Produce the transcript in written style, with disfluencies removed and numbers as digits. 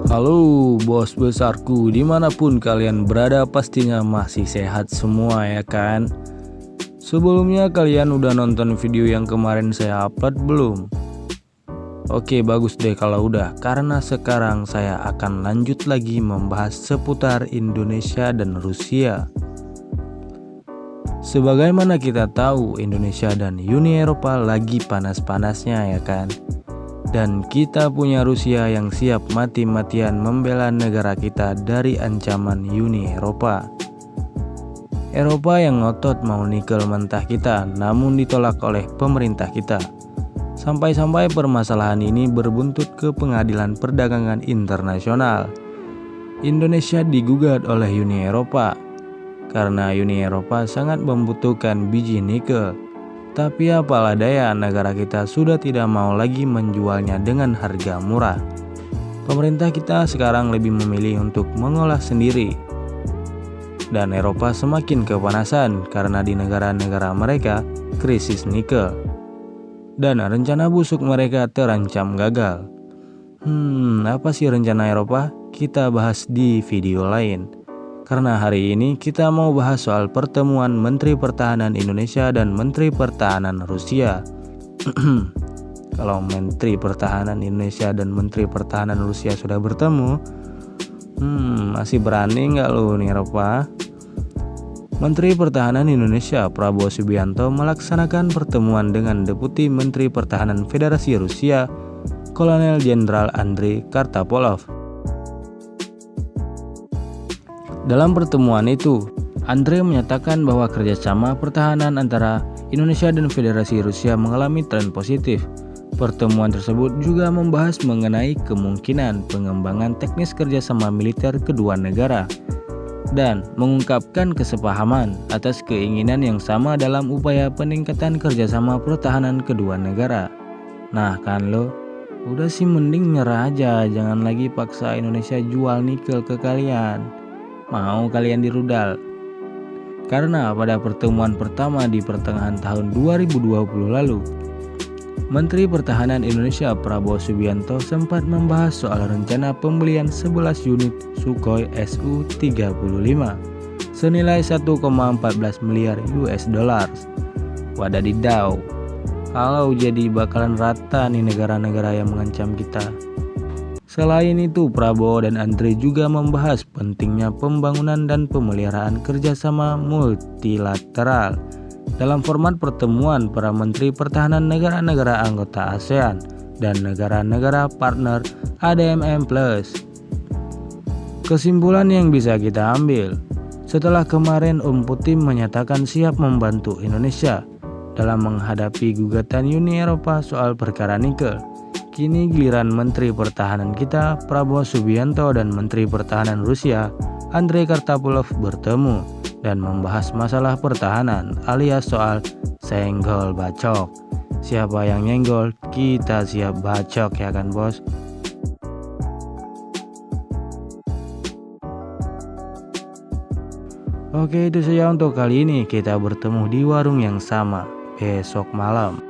Halo bos besarku, dimanapun kalian berada pastinya masih sehat semua ya kan. Sebelumnya kalian udah nonton video yang kemarin saya upload belum? Oke, bagus deh kalau udah, karena sekarang saya akan lanjut lagi membahas seputar Indonesia dan Rusia. Sebagaimana kita tahu, Indonesia dan Uni Eropa lagi panas-panasnya ya kan. Dan kita punya Rusia yang siap mati-matian membela negara kita dari ancaman Uni Eropa. Eropa yang ngotot mau nikel mentah kita, namun ditolak oleh pemerintah kita. Sampai-sampai permasalahan ini berbuntut ke Pengadilan Perdagangan Internasional. Indonesia digugat oleh Uni Eropa karena Uni Eropa sangat membutuhkan biji nikel. Tapi apalah daya, negara kita sudah tidak mau lagi menjualnya dengan harga murah. Pemerintah kita sekarang lebih memilih untuk mengolah sendiri. Dan Eropa semakin kepanasan karena di negara-negara mereka krisis nikel. Dan rencana busuk mereka terancam gagal. Apa sih rencana Eropa? Kita bahas di video lain. Karena hari ini kita mau bahas soal pertemuan Menteri Pertahanan Indonesia dan Menteri Pertahanan Rusia. Kalau Menteri Pertahanan Indonesia dan Menteri Pertahanan Rusia sudah bertemu, masih berani nggak lo nih Eropa? Menteri Pertahanan Indonesia Prabowo Subianto melaksanakan pertemuan dengan Deputi Menteri Pertahanan Federasi Rusia, Kolonel Jenderal Andrei Kartapolov. Dalam pertemuan itu, Andrei menyatakan bahwa kerjasama pertahanan antara Indonesia dan Federasi Rusia mengalami tren positif. Pertemuan tersebut juga membahas mengenai kemungkinan pengembangan teknis kerjasama militer kedua negara dan mengungkapkan kesepahaman atas keinginan yang sama dalam upaya peningkatan kerjasama pertahanan kedua negara. Nah kan lo, udah sih mending nyerah aja, jangan lagi paksa Indonesia jual nikel ke kalian. Mau kalian dirudal? Karena pada pertemuan pertama di pertengahan tahun 2020 lalu, Menteri Pertahanan Indonesia Prabowo Subianto sempat membahas soal rencana pembelian 11 unit Sukhoi Su-35 senilai 1,14 miliar US dollars. Wadadidaw, kalau jadi bakalan rata nih negara-negara yang mengancam kita. Selain itu, Prabowo dan Andrei juga membahas pentingnya pembangunan dan pemeliharaan kerjasama multilateral dalam format pertemuan para menteri pertahanan negara-negara anggota ASEAN dan negara-negara partner ADMM+. Kesimpulan yang bisa kita ambil, setelah kemarin Putin menyatakan siap membantu Indonesia dalam menghadapi gugatan Uni Eropa soal perkara nikel, kini giliran Menteri Pertahanan kita Prabowo Subianto dan Menteri Pertahanan Rusia Andrei Kartapolov bertemu dan membahas masalah pertahanan alias soal senggol bacok. Siapa yang nyenggol, kita siap bacok ya kan bos. Oke, itu saja untuk kali ini. Kita bertemu di warung yang sama besok malam.